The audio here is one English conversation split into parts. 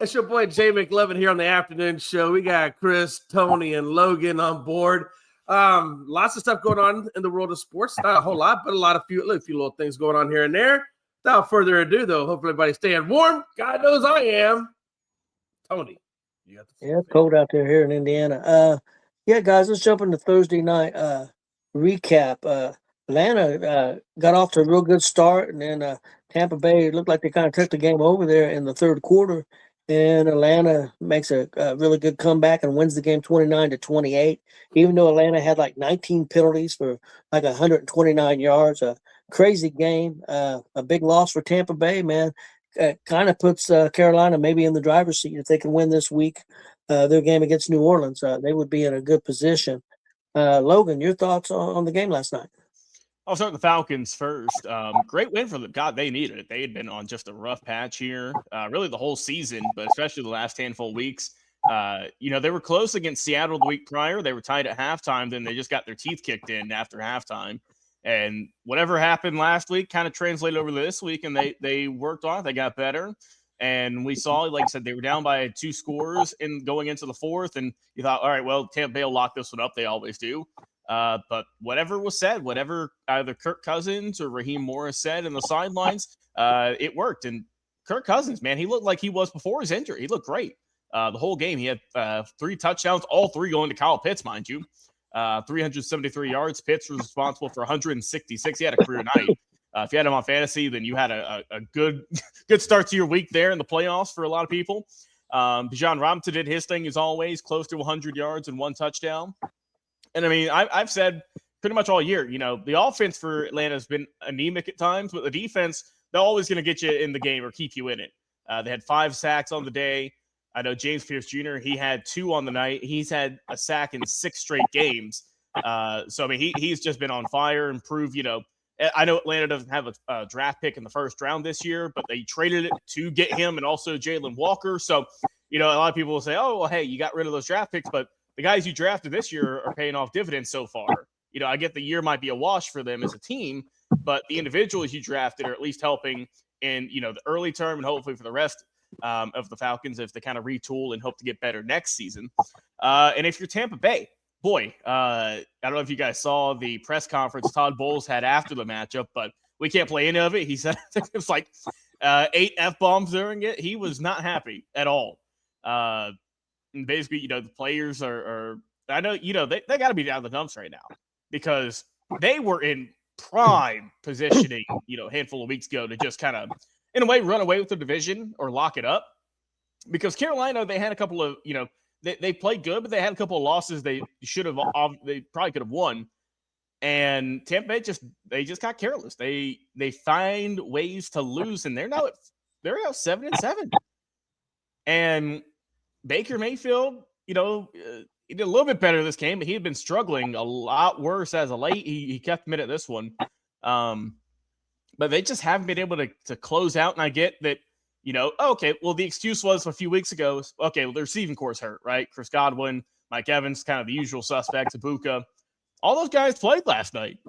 It's your boy Jay McLevin here on the afternoon show. We got Chris, Tony, and Logan on board. Lots of stuff going on in the world of sports. Not a whole lot, but a few little things going on here and there. Without further ado, though, hopefully everybody's staying warm. God knows I am. Tony, you got the Yeah, cold out there here in Indiana. Yeah, guys, let's jump into Thursday night recap. Atlanta got off to a real good start, and then Tampa Bay looked like they kind of took the game over there in the third quarter. And Atlanta makes a really good comeback and wins the game 29-28. Even though Atlanta had like 19 penalties for like 129 yards, a crazy game. A big loss for Tampa Bay, man. Kind of puts Carolina maybe in the driver's seat if they can win this week. Their game against New Orleans, they would be in a good position. Logan, your thoughts on the game last night? I'll start with the Falcons first. Great win for them. God, they needed it. They had been on just a rough patch here, really the whole season, but especially the last handful of weeks. They were close against Seattle the week prior. They were tied at halftime. Then they just got their teeth kicked in after halftime. And whatever happened last week kind of translated over to this week, and they worked on it. They got better. And we saw, like I said, they were down by 2 scores in going into the fourth. And you thought, all right, well, Tampa Bay will lock this one up. They always do. But whatever was said, whatever either Kirk Cousins or Raheem Morris said in the sidelines, it worked. And Kirk Cousins, man, he looked like he was before his injury. He looked great. The whole game, he had 3 touchdowns, all 3 going to Kyle Pitts, mind you. 373 yards. Pitts was responsible for 166. He had a career night. If you had him on fantasy, then you had a good start to your week there in the playoffs for a lot of people. Bijan Robinson did his thing as always, close to 100 yards and 1 touchdown. And I mean, I've said pretty much all year, the offense for Atlanta has been anemic at times, but the defense, they're always going to get you in the game or keep you in it. They had 5 sacks on the day. I know James Pierce Jr., he had 2 on the night. He's had a sack in 6 straight games. So, I mean, he's just been on fire and proved, I know Atlanta doesn't have a draft pick in the first round this year, but they traded it to get him and also Jalen Walker. So, a lot of people will say, oh, well, hey, you got rid of those draft picks, but the guys you drafted this year are paying off dividends so far. I get the year might be a wash for them as a team, but the individuals you drafted are at least helping in, the early term and hopefully for the rest of the Falcons if they kind of retool and hope to get better next season. And if you're Tampa Bay, boy, I don't know if you guys saw the press conference Todd Bowles had after the matchup, but we can't play any of it. He said it was like 8 F-bombs during it. He was not happy at all. And basically, the players are I know, they got to be down the dumps right now because they were in prime positioning, a handful of weeks ago to just kind of, in a way, run away with the division or lock it up. Because Carolina, they had a couple of, they played good, but they had a couple of losses they probably could have won. And Tampa Bay just got careless. They find ways to lose, and they're now 7-7. And Baker Mayfield, he did a little bit better this game, but he had been struggling a lot worse as of late. He kept him in at this one. But they just haven't been able to close out. And I get that, okay, well, the excuse was a few weeks ago, okay, well, the receiving core's hurt, right? Chris Godwin, Mike Evans, kind of the usual suspects, Ibuka. All those guys played last night.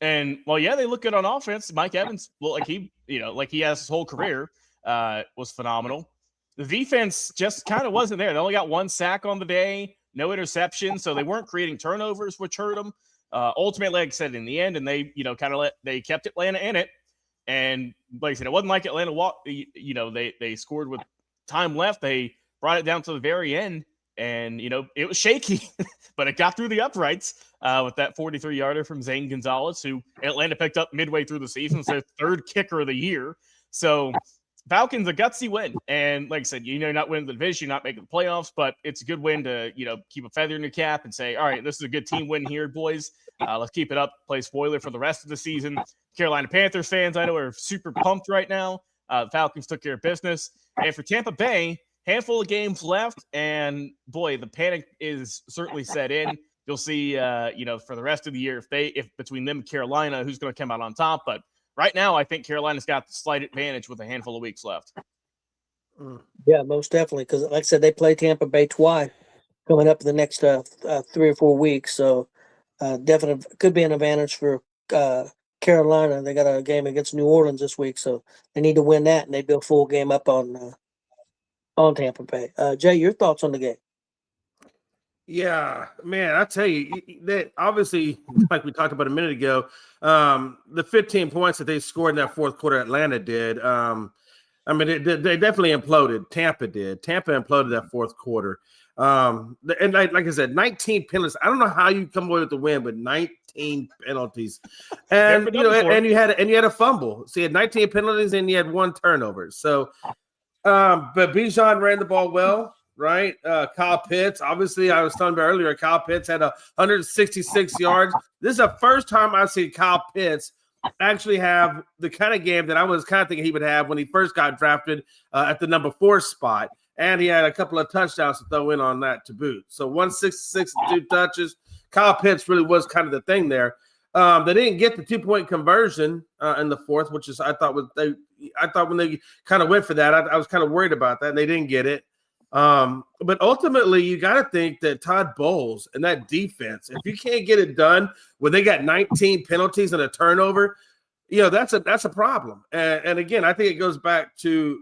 And, well, yeah, they look good on offense. Mike Evans, well, like he has his whole career, was phenomenal. The defense just kind of wasn't there. They only got 1 sack on the day, no interception, so they weren't creating turnovers, which hurt them. Ultimately, like I said, in the end, and they, they kept Atlanta in it. And like I said, it wasn't like Atlanta they scored with time left. They brought it down to the very end, and, it was shaky, but it got through the uprights with that 43-yarder from Zane Gonzalez, who Atlanta picked up midway through the season. It's their 3rd kicker of the year. So Falcons, a gutsy win. And like I said, you're not winning the division, you're not making the playoffs, but it's a good win to, keep a feather in your cap and say, all right, this is a good team win here, boys. Let's keep it up, play spoiler for the rest of the season. Carolina Panthers fans, I know, are super pumped right now. Falcons took care of business. And for Tampa Bay, handful of games left, and boy, the panic is certainly set in. You'll see, for the rest of the year, if between them and Carolina, who's going to come out on top. But right now, I think Carolina's got the slight advantage with a handful of weeks left. Yeah, most definitely. Because, like I said, they play Tampa Bay twice coming up in the next 3 or 4 weeks. So, definitely could be an advantage for Carolina. They got a game against New Orleans this week, so they need to win that, and they'd be a full game up on on Tampa Bay. Jay, your thoughts on the game? Yeah, man, I tell you that obviously, like we talked about a minute ago, the 15 points that they scored in that fourth quarter, Atlanta did. I mean, they definitely imploded. Tampa did. Tampa imploded that fourth quarter. And like I said, 19 penalties. I don't know how you come away with the win, but 19 penalties, and and you had a fumble. So you had 19 penalties and you had 1 turnover. So, but Bijan ran the ball well. Right, Kyle Pitts. Obviously, I was telling you earlier. Kyle Pitts had 166 yards. This is the first time I've seen Kyle Pitts actually have the kind of game that I was kind of thinking he would have when he first got drafted at the number 4 spot. And he had a couple of touchdowns to throw in on that to boot. So 166, 2 touches. Kyle Pitts really was kind of the thing there. They didn't get the 2-point conversion in the fourth, which is I thought when they kind of went for that, I was kind of worried about that, and they didn't get it. But ultimately, you got to think that Todd Bowles and that defense, if you can't get it done when they got 19 penalties and a turnover, that's a problem. And again, I think it goes back to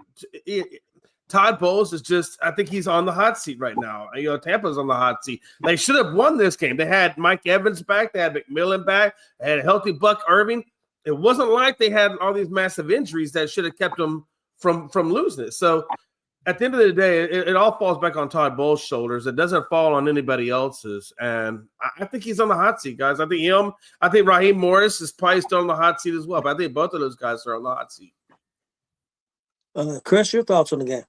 Todd Bowles is just, I think he's on the hot seat right now. Tampa's on the hot seat. They should have won this game. They had Mike Evans back. They had McMillan back. They had a healthy Buck Irving. It wasn't like they had all these massive injuries that should have kept them from losing it. So at the end of the day, it all falls back on Todd Bowles' shoulders. It doesn't fall on anybody else's. And I think he's on the hot seat, guys. I think Raheem Morris is probably still on the hot seat as well. But I think both of those guys are on the hot seat. Chris, your thoughts on the game?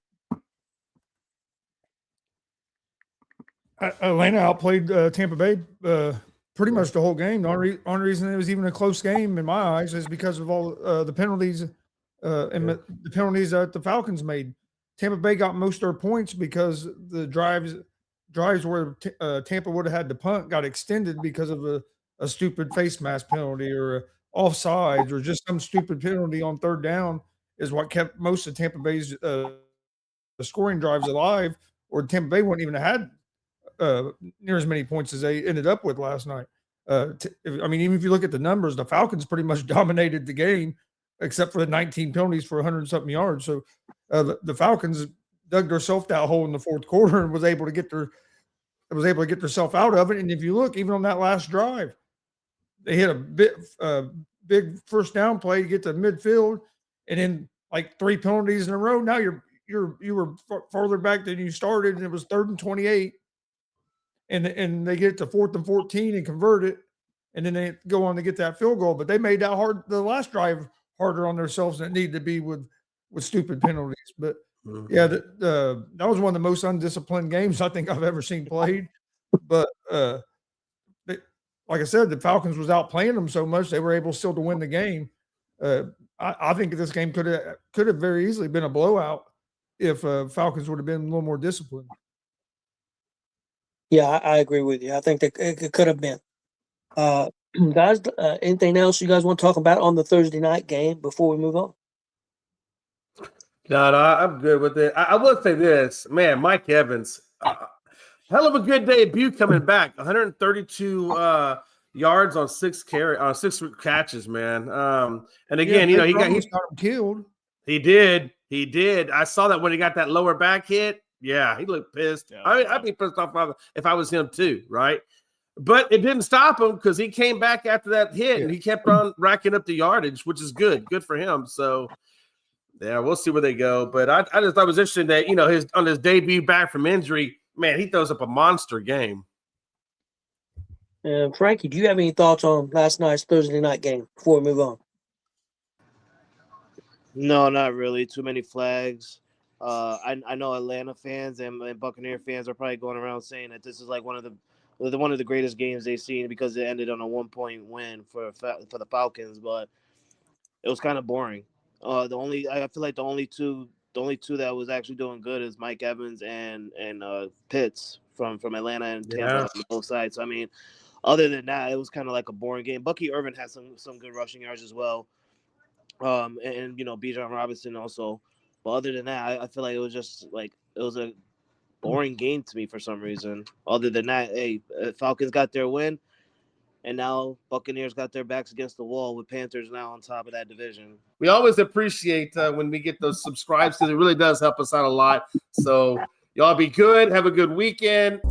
Atlanta outplayed Tampa Bay pretty much the whole game. The only reason it was even a close game in my eyes is because of all the penalties and the penalties that the Falcons made. Tampa Bay got most of their points because the drives where Tampa would have had to punt got extended because of a stupid face mask penalty or offsides or just some stupid penalty on third down is what kept most of Tampa Bay's scoring drives alive, or Tampa Bay wouldn't even have had near as many points as they ended up with last night. Even if you look at the numbers, the Falcons pretty much dominated the game, except for the 19 penalties for 100-something yards. So the Falcons dug themselves that hole in the fourth quarter and was able to get themselves out of it. And if you look, even on that last drive, they hit a big first down play to get to midfield, and then like 3 penalties in a row. Now you were farther back than you started, and it was 3rd and 28. And they get it to 4th and 14 and convert it, and then they go on to get that field goal. But they made that the last drive harder on themselves than it needed to be with stupid penalties. But yeah, that was one of the most undisciplined games I think I've ever seen played. But like I said, the Falcons was outplaying them so much they were able still to win the game. I think this game could have very easily been a blowout if Falcons would have been a little more disciplined. Yeah, I agree with you. I think that it could have been. Guys, anything else you guys want to talk about on the Thursday night game before we move on? No, I'm good with it. I will say this, man, Mike Evans, hell of a good debut coming back. 132 yards on 6 catches, man. And again, he got him killed. He did. I saw that when he got that lower back hit. Yeah, he looked pissed. Yeah, I'd be pissed off if I was him too, right? But it didn't stop him because he came back after that hit and he kept on racking up the yardage, which is good. Good for him. So, yeah, we'll see where they go. But I just thought it was interesting that, on his debut back from injury, man, he throws up a monster game. Frankie, do you have any thoughts on last night's Thursday night game before we move on? No, not really. Too many flags. I know Atlanta fans and Buccaneer fans are probably going around saying that this is like one of the greatest games they've seen because it ended on a 1-point win for the Falcons, but it was kind of boring. I feel like the only two that was actually doing good is Mike Evans and Pitts from Atlanta and Tampa on both sides. So, I mean, other than that, it was kind of like a boring game. Bucky Irvin had some good rushing yards as well, and Bijan Robinson also. But other than that, I feel like it was just like it was a boring game to me for some reason. Other than that, hey, Falcons got their win, And now Buccaneers got their backs against the wall with Panthers now on top of that division. We always appreciate when we get those subscribes because it really does help us out a lot. So y'all be good. Have a good weekend.